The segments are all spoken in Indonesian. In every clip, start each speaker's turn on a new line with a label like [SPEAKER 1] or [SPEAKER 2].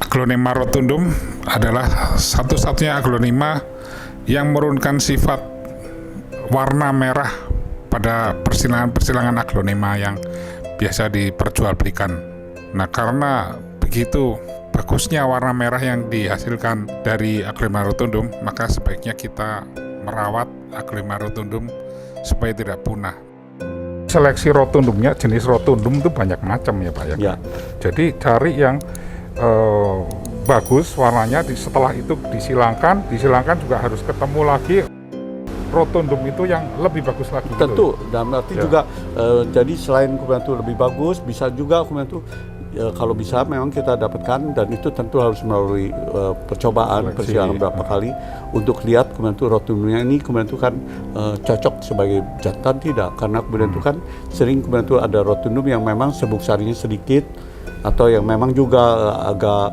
[SPEAKER 1] Aglonema rotundum adalah satu-satunya aglonema yang menurunkan sifat warna merah pada persilangan aglonema yang biasa diperjualbelikan. Nah, karena begitu bagusnya warna merah yang dihasilkan dari aglonema rotundum, maka sebaiknya kita merawat aglonema rotundum supaya tidak punah. Seleksi rotundumnya, jenis rotundum itu banyak macam ya Pak ya.
[SPEAKER 2] Ya.
[SPEAKER 1] Jadi cari yang bagus warnanya, setelah itu disilangkan juga harus ketemu lagi rotundum itu yang lebih bagus lagi.
[SPEAKER 2] Tentu, dan berarti juga jadi selain kemudian itu lebih bagus, bisa juga kemudian itu kalau bisa memang kita dapatkan, dan itu tentu harus melalui percobaan persilangan berapa kali untuk lihat kemudian itu rotundumnya ini kemudian itu kan cocok sebagai jantan tidak, karena kemudian itu kan sering kemudian itu ada rotundum yang memang sebuk sarinya sedikit atau yang memang juga agak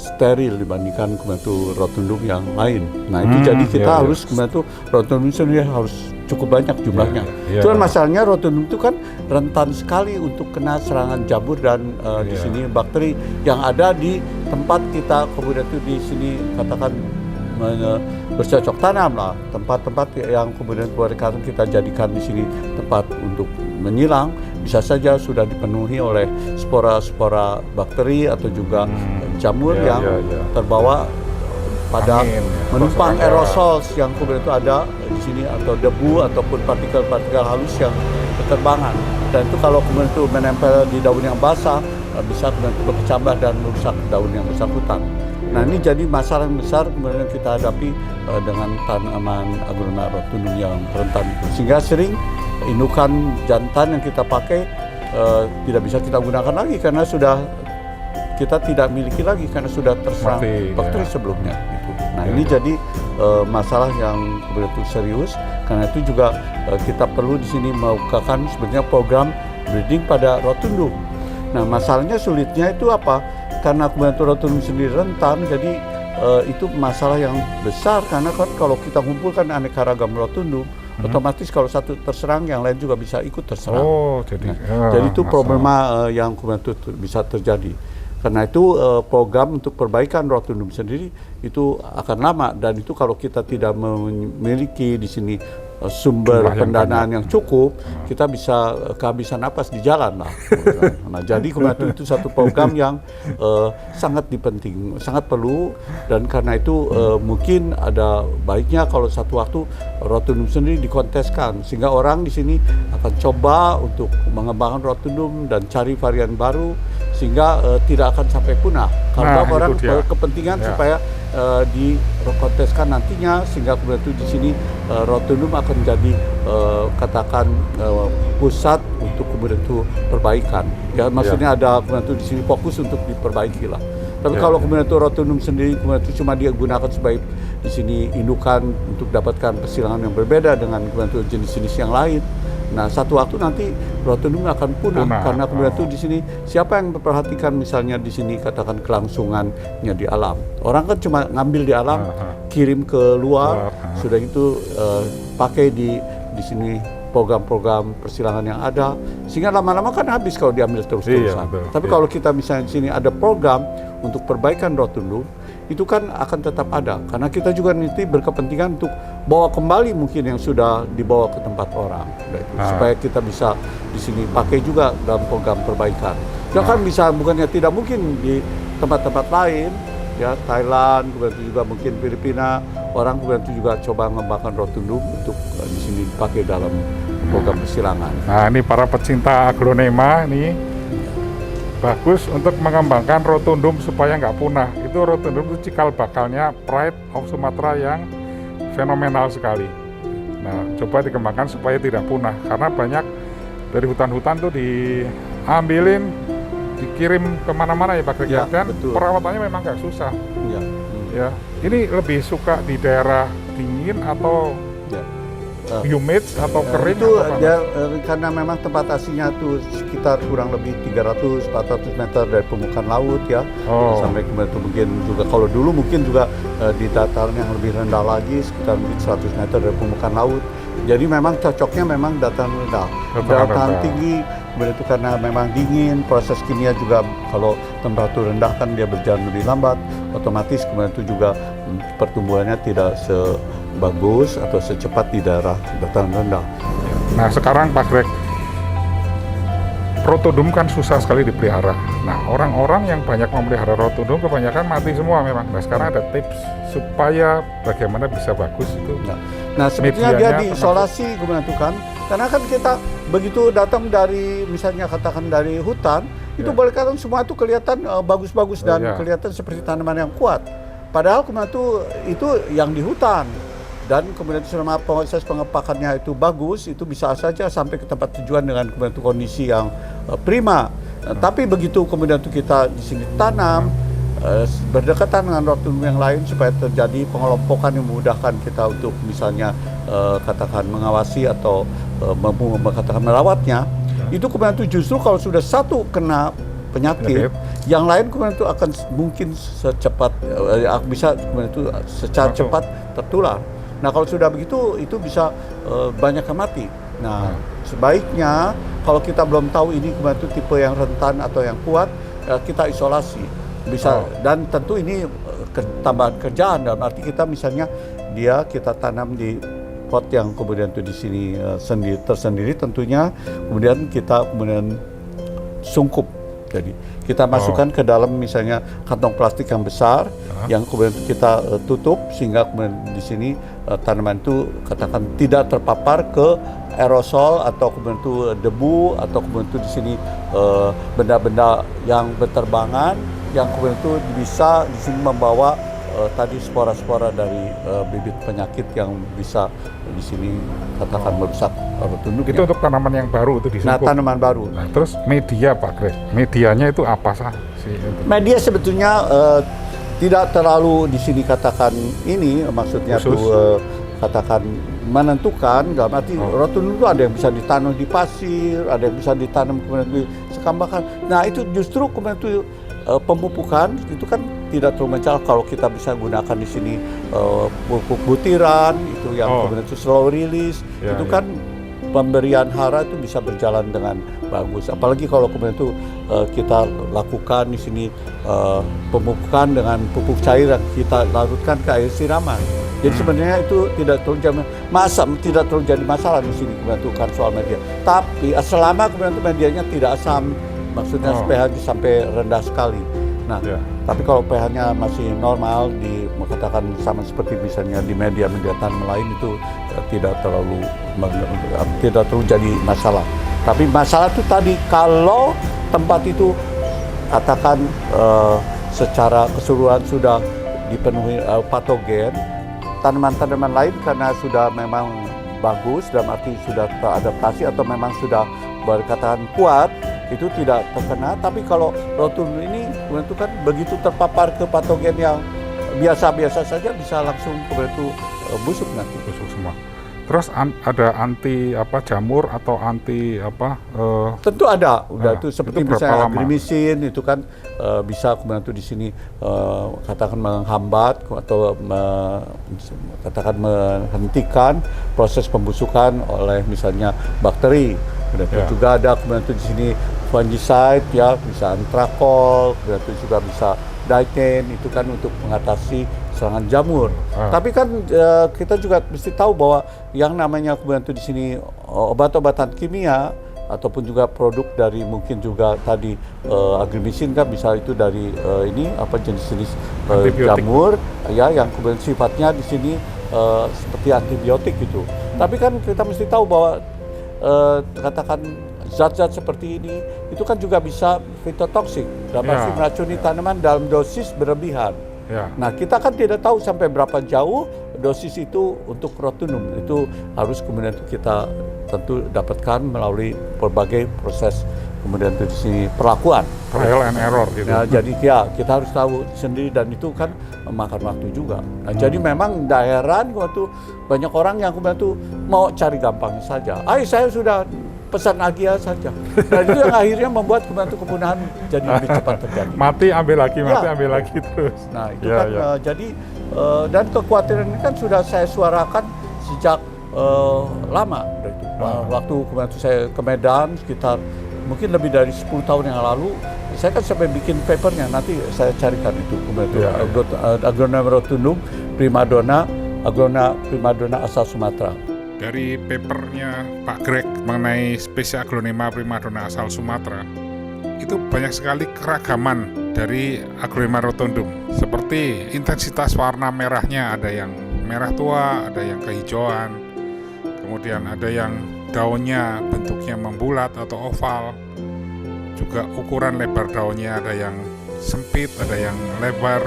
[SPEAKER 2] steril dibandingkan kemudian itu rotundum yang lain. Nah itu jadi kita harus kemudian itu rotundum sendiri harus cukup banyak jumlahnya. Cuman masalahnya rotundum itu kan rentan sekali untuk kena serangan jamur dan di sini bakteri yang ada di tempat kita kemudian itu di sini katakan bercocok tanam lah, tempat-tempat yang kemudian kita jadikan di sini tempat untuk menyilang, bisa saja sudah dipenuhi oleh spora-spora bakteri atau juga jamur yang terbawa pada menumpang aerosol yang kemudian itu ada di sini, atau debu ataupun partikel-partikel halus yang berterbangan, dan itu kalau kemudian itu menempel di daun yang basah bisa kemudian itu berkecambah dan merusak daun yang bersangkutan. Nah ini jadi masalah yang besar kemudian kita hadapi dengan tanaman aglonema rotundum yang rentan, sehingga sering indukan jantan yang kita pakai tidak bisa kita gunakan lagi karena sudah kita tidak miliki lagi karena sudah terserang bakteri sebelumnya. Gitu. Nah ini jadi masalah yang begitu serius. Karena itu juga kita perlu di sini melakukan sebenarnya program breeding pada rotundum. Nah masalahnya sulitnya itu apa? Karena kemudian rotundum sendiri rentan, jadi itu masalah yang besar karena kan kalau kita kumpulkan aneka ragam rotundum, otomatis kalau satu terserang, yang lain juga bisa ikut terserang. Jadi itu problema yang kemudian itu bisa terjadi. Karena itu program untuk perbaikan rotundum sendiri itu akan lama, dan itu kalau kita tidak memiliki di sini sumber pendanaan yang cukup, kita bisa kehabisan napas di jalan lah. Nah, jadi kemudian itu satu program yang sangat dipenting, sangat perlu, dan karena itu mungkin ada baiknya kalau satu waktu rotundum sendiri dikonteskan, sehingga orang di sini akan coba untuk mengembangkan rotundum dan cari varian baru, sehingga tidak akan sampai punah. Kalau orang berkepentingan supaya dikonteskan nantinya, sehingga kemudian itu di sini rotundum akan jadi katakan pusat untuk kemudian itu perbaikan. Ya maksudnya ada kemudian itu di sini fokus untuk diperbaiki lah. Tapi kalau kemudian itu rotundum sendiri kemudian itu cuma dia gunakan sebagai di sini indukan untuk dapatkan persilangan yang berbeda dengan kemudian itu jenis-jenis yang lain. Nah, satu waktu nanti rotundum akan punah karena kemudian itu di sini siapa yang memperhatikan misalnya di sini katakan kelangsungannya di alam. Orang kan cuma ngambil di alam, kirim ke luar, sudah itu pakai di sini program-program persilangan yang ada, sehingga lama-lama kan habis kalau diambil terus-terusan. Tapi kalau kita misalnya di sini ada program untuk perbaikan rotundum, itu kan akan tetap ada, karena kita juga nanti berkepentingan untuk bawa kembali mungkin yang sudah dibawa ke tempat orang, supaya kita bisa di sini pakai juga dalam program perbaikan. Ya kan bisa, bukannya tidak mungkin di tempat-tempat lain, ya Thailand, kemudian juga mungkin Filipina, orang kemudian juga coba mengembangkan rotundum untuk di sini dipakai dalam program persilangan.
[SPEAKER 1] Nah ini para pecinta aglonema nih, bagus untuk mengembangkan rotundum supaya nggak punah. Itu rotundum itu cikal bakalnya Pride of Sumatra yang fenomenal sekali. Nah, coba dikembangkan supaya tidak punah, karena banyak dari hutan-hutan tuh diambilin, dikirim kemana-mana ya Pak Greg
[SPEAKER 2] Ya,
[SPEAKER 1] dan
[SPEAKER 2] betul.
[SPEAKER 1] perawatannya memang nggak susah.
[SPEAKER 2] Ya.
[SPEAKER 1] Ya, ini lebih suka di daerah dingin atau
[SPEAKER 2] Ya.
[SPEAKER 1] humid atau kering
[SPEAKER 2] Itu
[SPEAKER 1] atau apa,
[SPEAKER 2] dia,
[SPEAKER 1] Mas?
[SPEAKER 2] karena memang tempat aslinya itu sekitar kurang lebih 300-400 meter dari permukaan laut ya.
[SPEAKER 1] Oh.
[SPEAKER 2] Sampai kemudian itu mungkin juga kalau dulu mungkin juga di dataran yang lebih rendah lagi sekitar mungkin 100 meter dari permukaan laut. Jadi memang cocoknya memang dataran rendah. Dataran
[SPEAKER 1] rendah.
[SPEAKER 2] tinggi kemudian itu karena memang dingin, proses kimia juga kalau temperatur rendah kan dia berjalan lebih lambat, otomatis kemudian itu juga pertumbuhannya tidak sebagus atau secepat di daerah dataran rendah.
[SPEAKER 1] Nah sekarang Pak Greg, rotodum kan susah sekali dipelihara. Nah orang-orang yang banyak memelihara rotodum kebanyakan mati semua memang. Nah sekarang ada tips supaya bagaimana bisa bagus itu.
[SPEAKER 2] Nah sebetulnya dia
[SPEAKER 1] Medianya
[SPEAKER 2] diisolasi kemudian itu kan, karena kan kita begitu datang dari misalnya katakan dari hutan, itu
[SPEAKER 1] Ya.
[SPEAKER 2] boleh katakan semua itu kelihatan bagus-bagus dan
[SPEAKER 1] Ya.
[SPEAKER 2] kelihatan seperti tanaman yang kuat. Padahal kemudian itu yang di hutan. Dan kemudian selama proses pengepakannya itu bagus, itu bisa saja sampai ke tempat tujuan dengan kemudian itu kondisi yang prima. Tapi begitu kemudian itu kita di sini tanam berdekatan dengan rotodum yang lain supaya terjadi pengelompokan yang memudahkan kita untuk misalnya katakan mengawasi atau katakan merawatnya. Itu kemudian itu justru kalau sudah satu kena penyakit, yang lain kemudian itu akan mungkin secepat bisa kemudian itu secara cepat tertular. Nah kalau sudah begitu itu bisa banyak yang mati. Nah sebaiknya kalau kita belum tahu ini kemudian itu tipe yang rentan atau yang kuat, kita isolasi bisa. Dan tentu ini tambahan kerjaan dalam arti kita misalnya kita tanam di pot yang kemudian itu di sini tersendiri tentunya, kemudian kita sungkup. Jadi kita masukkan ke dalam misalnya kantong plastik yang besar yang kemudian kita tutup sehingga kemudian di sini tanaman itu katakan tidak terpapar ke aerosol atau kemudian itu debu atau kemudian itu di sini benda-benda yang berterbangan yang kemudian itu bisa di sini membawa tadi spora-spora dari bibit penyakit yang bisa di sini katakan merusak rotodumnya.
[SPEAKER 1] Itu untuk tanaman yang baru itu
[SPEAKER 2] Nah,
[SPEAKER 1] disungkup.
[SPEAKER 2] tanaman baru.
[SPEAKER 1] Nah, terus media Pak Greg, medianya itu apa sih?
[SPEAKER 2] Media sebetulnya tidak terlalu di sini katakan ini maksudnya
[SPEAKER 1] Khusus.
[SPEAKER 2] tuh katakan menentukan dalam arti rotodum itu ada yang bisa ditanam di pasir, ada yang bisa ditanam kemudian di sekambakan. Nah itu justru kemudian itu pemupukan itu kan tidak terlalu masalah kalau kita bisa gunakan di sini pupuk butiran itu yang kemudian itu slow release itu kan pemberian hara itu bisa berjalan dengan bagus. Apalagi kalau kemudian itu kita lakukan di sini pemupukan dengan pupuk cair yang kita larutkan ke air siraman. Jadi sebenarnya itu tidak terlalu jadi masalah di sini kemudian itu kan soal media. Tapi selama kemudian itu medianya tidak asam, maksudnya pH sampai rendah sekali. Nah, tapi kalau pH-nya masih normal, katakan sama seperti misalnya di media tanaman lain itu tidak terlalu jadi masalah. Tapi masalah itu tadi kalau tempat itu katakan secara keseluruhan sudah dipenuhi patogen, tanaman-tanaman lain karena sudah memang bagus dalam arti sudah teradaptasi atau memang sudah berkatakan kuat itu tidak terkena. Tapi kalau rotodum ini itu kan begitu terpapar ke patogen yang biasa-biasa saja bisa langsung itu busuk nanti.
[SPEAKER 1] Busuk semua. Terus ada anti jamur atau anti
[SPEAKER 2] Tentu ada, itu seperti
[SPEAKER 1] itu
[SPEAKER 2] misalnya agrimisin itu kan bisa kemudian itu di sini katakan menghambat atau katakan menghentikan proses pembusukan oleh misalnya bakteri. Kemudian juga ada kemudian itu di sini fungicide ya, bisa antrakol, kemudian itu juga bisa dieten itu kan untuk mengatasi serangan jamur. Tapi kan kita juga mesti tahu bahwa yang namanya kemudian itu di sini obat-obatan kimia ataupun juga produk dari mungkin juga tadi agrimisin kan bisa itu dari jenis-jenis jamur ya yang kemudian sifatnya di sini seperti antibiotik gitu. Tapi kan kita mesti tahu bahwa katakan zat-zat seperti ini itu kan juga bisa fitotoksik, dapat meracuni tanaman dalam dosis berlebihan. Nah kita kan tidak tahu sampai berapa jauh dosis itu untuk rotundum itu harus kemudian itu kita tentu dapatkan melalui berbagai proses kemudian itu di sini perlakuan
[SPEAKER 1] trial and error gitu.
[SPEAKER 2] Nah, jadi ya kita harus tahu sendiri dan itu kan memakan waktu juga. Nah, jadi memang daerah waktu banyak orang yang kemudian itu mau cari gampangnya saja. Saya sudah pesan Agia saja. Dan itu yang akhirnya membuat kemudian itu kepunahan jadi lebih cepat terjadi.
[SPEAKER 1] Mati ambil lagi, ambil lagi terus.
[SPEAKER 2] Nah itu jadi dan kekhawatiran ini kan sudah saya suarakan sejak lama. Waktu kemudian itu saya ke Medan sekitar mungkin lebih dari 10 tahun yang lalu, saya kan sampai bikin papernya, nanti saya carikan itu kemudian itu Aglonema rotundum primadona asal Sumatera.
[SPEAKER 1] Dari papernya Pak Greg mengenai spesies Aglonema primadona asal Sumatera, itu banyak sekali keragaman dari Aglonema rotundum. Seperti intensitas warna merahnya, ada yang merah tua, ada yang kehijauan, kemudian ada yang daunnya bentuknya membulat atau oval, juga ukuran lebar daunnya ada yang sempit, ada yang lebar,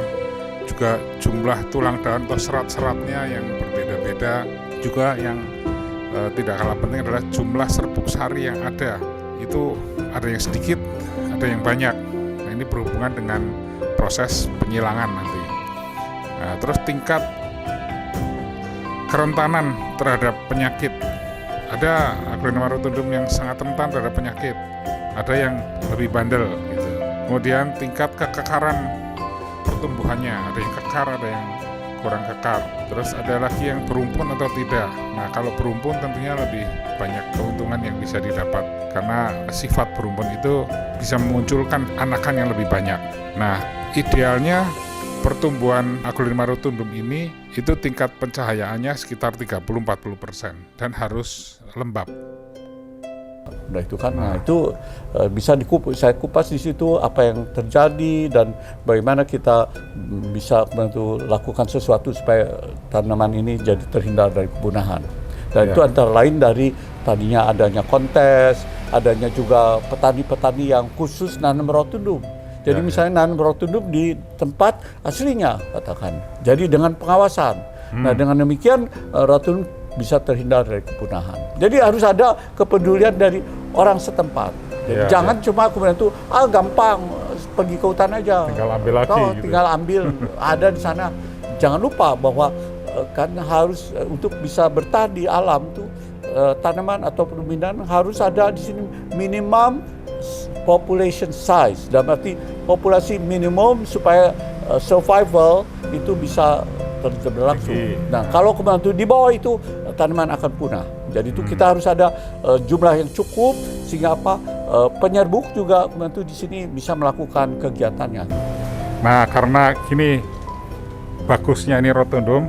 [SPEAKER 1] juga jumlah tulang daun atau serat-seratnya yang berbeda-beda. Juga yang tidak kalah penting adalah jumlah serbuk sari yang ada, itu ada yang sedikit, ada yang banyak. Nah, ini berhubungan dengan proses penyilangan nanti. Nah, terus tingkat kerentanan terhadap penyakit. Ada Aglonema rotundum yang sangat rentan terhadap penyakit, ada yang lebih bandel gitu. Kemudian tingkat kekekaran pertumbuhannya, ada yang kekar, ada yang kurang kekar. Terus ada lagi yang berumpun atau tidak. Nah, kalau berumpun tentunya lebih banyak keuntungan yang bisa didapat karena sifat berumpun itu bisa memunculkan anakan yang lebih banyak. Nah, idealnya pertumbuhan Aglonema rotundum ini itu tingkat pencahayaannya sekitar 30-40% dan harus lembab.
[SPEAKER 2] Nah itu kan, itu bisa saya kupas di situ apa yang terjadi dan bagaimana kita bisa membantu lakukan sesuatu supaya tanaman ini jadi terhindar dari kepunahan. Dan itu antara lain dari tadinya adanya kontes, adanya juga petani-petani yang khusus nanam rotundum. Jadi misalnya nanam rotundum di tempat aslinya katakan. Jadi dengan pengawasan. Nah dengan demikian rotundum bisa terhindar dari kepunahan. Jadi harus ada kepedulian dari orang setempat. Jadi jangan cuma kemudian itu gampang pergi ke hutan aja.
[SPEAKER 1] Tinggal ambil lagi. Gitu.
[SPEAKER 2] Tinggal ambil ada di sana. Jangan lupa bahwa kan harus untuk bisa bertahan di alam tuh tanaman atau permintaan harus ada di sini minimum population size. Dalam arti populasi minimum supaya survival itu bisa berlangsung. Nah, kalau kemudian itu di bawah itu tanaman akan punah. Jadi itu kita harus ada jumlah yang cukup sehingga penyerbuk juga kemudian itu di sini bisa melakukan kegiatannya.
[SPEAKER 1] Nah, karena gini bagusnya ini rotundum,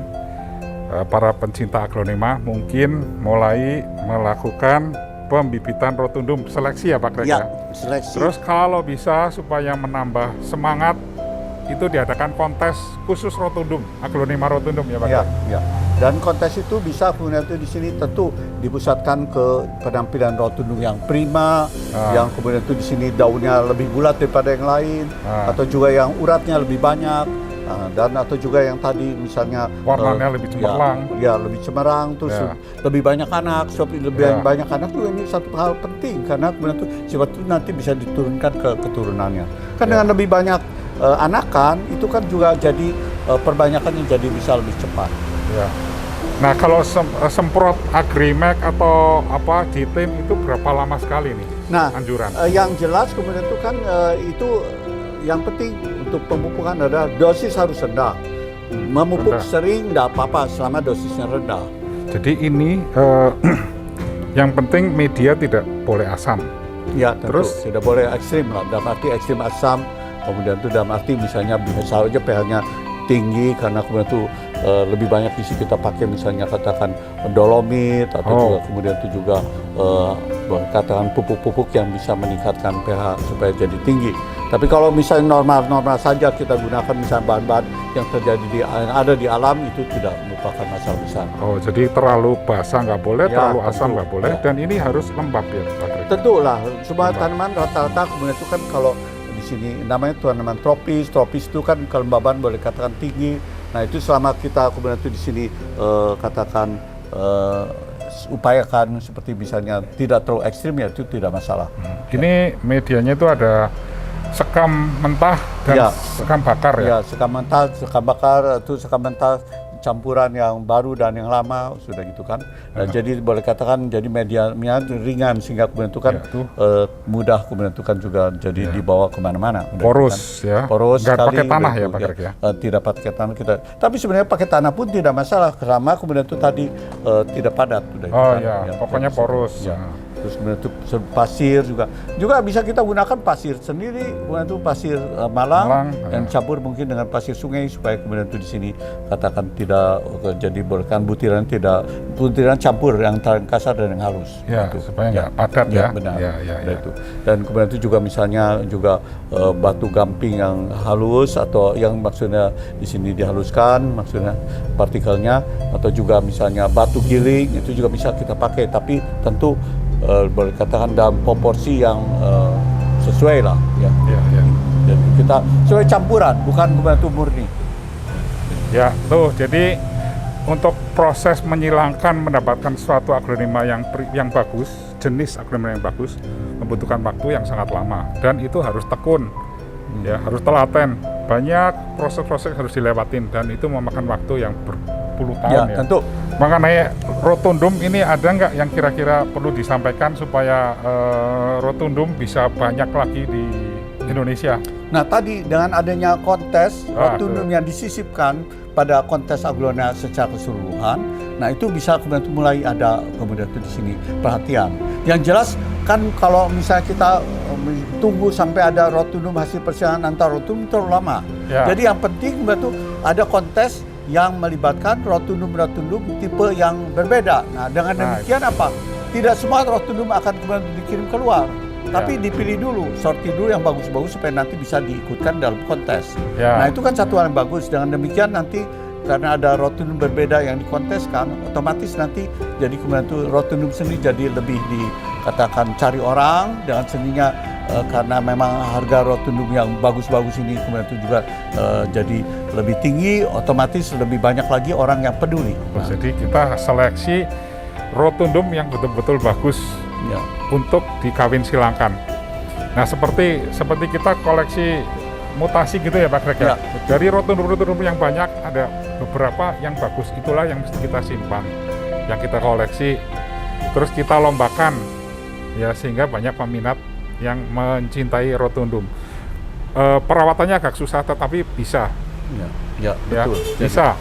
[SPEAKER 1] para pencinta aglonema mungkin mulai melakukan pembibitan rotundum seleksi ya Pak Greg ya?
[SPEAKER 2] Seleksi.
[SPEAKER 1] Terus kalau bisa supaya menambah semangat itu diadakan kontes khusus rotundum, Aglonema rotundum ya Pak Greg?
[SPEAKER 2] Ya. Dan kontes itu bisa kemudian itu di sini tentu dipusatkan ke penampilan rotundum yang prima, yang kemudian itu di sini daunnya lebih bulat daripada yang lain, atau juga yang uratnya lebih banyak, dan atau juga yang tadi misalnya
[SPEAKER 1] warnanya lebih cemerlang,
[SPEAKER 2] lebih cemerlang, terus lebih banyak anak, lebih banyak anak itu ini satu hal penting karena kemudian itu sifat itu nanti bisa diturunkan ke keturunannya. Kan dengan lebih banyak anakan itu kan juga jadi perbanyakannya jadi bisa lebih cepat.
[SPEAKER 1] Ya. Nah kalau semprot Agrimek atau apa Ditin itu berapa lama sekali nih?
[SPEAKER 2] Nah,
[SPEAKER 1] anjuran?
[SPEAKER 2] Yang jelas kemudian itu kan itu yang penting untuk pemupukan adalah dosis harus rendah. Memupuk sering tidak apa-apa selama dosisnya rendah.
[SPEAKER 1] Jadi ini yang penting media tidak boleh asam.
[SPEAKER 2] Ya, terus tidak boleh ekstrim lah. Dalam arti ekstrim asam. Kemudian itu dalam arti misalnya bisa aja pH-nya tinggi karena kemudian itu lebih banyak di sini kita pakai misalnya katakan dolomit atau juga kemudian itu juga katakan pupuk-pupuk yang bisa meningkatkan pH supaya jadi tinggi. Tapi kalau misalnya normal-normal saja kita gunakan misalnya bahan-bahan yang ada di alam itu tidak merupakan masalah besar.
[SPEAKER 1] Oh, jadi terlalu basah nggak boleh, terlalu asam nggak boleh, dan ini harus lembab ya Pak Greg?
[SPEAKER 2] Tentu lah, semua tanaman rata-rata kemudian itu kan kalau di sini namanya tanaman tropis itu kan kelembaban boleh katakan tinggi, Nah itu selama kita kemudian itu di sini katakan upayakan seperti misalnya tidak terlalu ekstrim ya itu tidak masalah.
[SPEAKER 1] Ini medianya itu ada sekam mentah dan sekam bakar ya?
[SPEAKER 2] Ya, sekam mentah, sekam bakar, itu sekam mentah campuran yang baru dan yang lama sudah gitu kan. Dan jadi boleh katakan jadi medianya ringan sehingga kemudian itu kan mudah kemudian itu kan juga jadi dibawa kemana-mana.
[SPEAKER 1] Porus
[SPEAKER 2] kan.
[SPEAKER 1] ya?
[SPEAKER 2] Porus
[SPEAKER 1] nggak
[SPEAKER 2] sekali,
[SPEAKER 1] pakai tanah
[SPEAKER 2] begitu,
[SPEAKER 1] ya Pak Greg ya?
[SPEAKER 2] Tidak pakai tanah kita. Tapi sebenarnya pakai tanah pun tidak masalah selama kemudian itu tadi tidak padat. Udah,
[SPEAKER 1] oh
[SPEAKER 2] kan.
[SPEAKER 1] iya, pokoknya porus.
[SPEAKER 2] Ya. Terus kemudian itu pasir juga bisa kita gunakan pasir sendiri, kemudian itu pasir Malang dan campur mungkin dengan pasir sungai supaya kemudian itu di sini katakan tidak jadi bolehkan butiran campur yang kasar dan yang halus.
[SPEAKER 1] Ya, supaya nggak padat ya.
[SPEAKER 2] Benar.
[SPEAKER 1] Ya.
[SPEAKER 2] Itu. Dan kemudian itu juga misalnya juga batu gamping yang halus atau yang maksudnya di sini dihaluskan maksudnya partikelnya atau juga misalnya batu giling itu juga bisa kita pakai tapi tentu boleh katakan dalam proporsi yang sesuai lah ya. Dan kita sesuai campuran bukan kemudian murni.
[SPEAKER 1] Ya, tuh jadi untuk proses menyilangkan mendapatkan suatu aglonema yang bagus, jenis aglonema yang bagus membutuhkan waktu yang sangat lama dan itu harus tekun. Ya, harus telaten. Banyak proses-proses harus dilewatin dan itu memakan waktu yang berpuluh tahun ya.
[SPEAKER 2] Tentu.
[SPEAKER 1] Mengenai rotundum ini ada nggak yang kira-kira perlu disampaikan supaya rotundum bisa banyak lagi di Indonesia?
[SPEAKER 2] Nah tadi dengan adanya kontes rotundum yang disisipkan pada kontes aglonema secara keseluruhan, nah itu bisa kemudian mulai ada kemudian itu di sini perhatian. Yang jelas kan kalau misalnya kita tunggu sampai ada rotundum hasil persilangan antar rotundum terlalu lama. Ya. Jadi yang penting betul ada kontes yang melibatkan rotundum tipe yang berbeda. Nah, dengan demikian apa? Tidak semua rotundum akan kemudian dikirim keluar, tapi dipilih dulu, sortir dulu yang bagus-bagus supaya nanti bisa diikutkan dalam kontes. Nah, itu kan satu hal yang bagus. Dengan demikian nanti karena ada rotundum berbeda yang dikonteskan, otomatis nanti jadi kemudian itu rotundum sendiri jadi lebih dikatakan cari orang dengan seninya. Karena memang harga rotundum yang bagus-bagus ini kemudian itu juga jadi lebih tinggi, otomatis lebih banyak lagi orang yang peduli.
[SPEAKER 1] Nah. Jadi kita seleksi rotundum yang betul-betul bagus untuk dikawin silangkan. Nah seperti kita koleksi mutasi gitu ya Pak Greg ya. Dari rotundum yang banyak ada beberapa yang bagus, itulah yang mesti kita simpan, yang kita koleksi, terus kita lombakan ya sehingga banyak peminat yang mencintai rotundum. Perawatannya agak susah tetapi bisa.
[SPEAKER 2] Betul.
[SPEAKER 1] Bisa.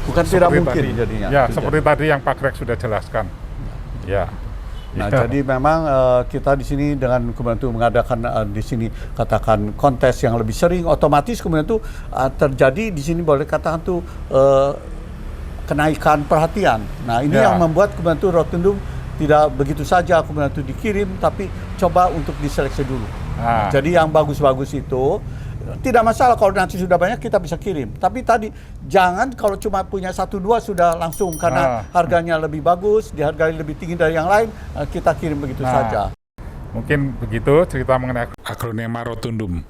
[SPEAKER 2] Bukan tidak mungkin jadinya.
[SPEAKER 1] Ya, seperti tadi yang Pak Greg sudah jelaskan.
[SPEAKER 2] Nah, jadi memang kita di sini dengan kemudian itu mengadakan di sini katakan kontes yang lebih sering, otomatis kemudian itu terjadi di sini boleh katakan tuh kenaikan perhatian. Nah, ini yang membuat kemudian itu rotundum tidak begitu saja kemudian itu dikirim, tapi coba untuk diseleksi dulu. Jadi yang bagus-bagus itu tidak masalah kalau nanti sudah banyak kita bisa kirim. Tapi tadi jangan kalau cuma punya 1-2 sudah langsung karena harganya lebih bagus, dihargai lebih tinggi dari yang lain, kita kirim begitu saja.
[SPEAKER 1] Mungkin begitu cerita mengenai aglonema rotundum.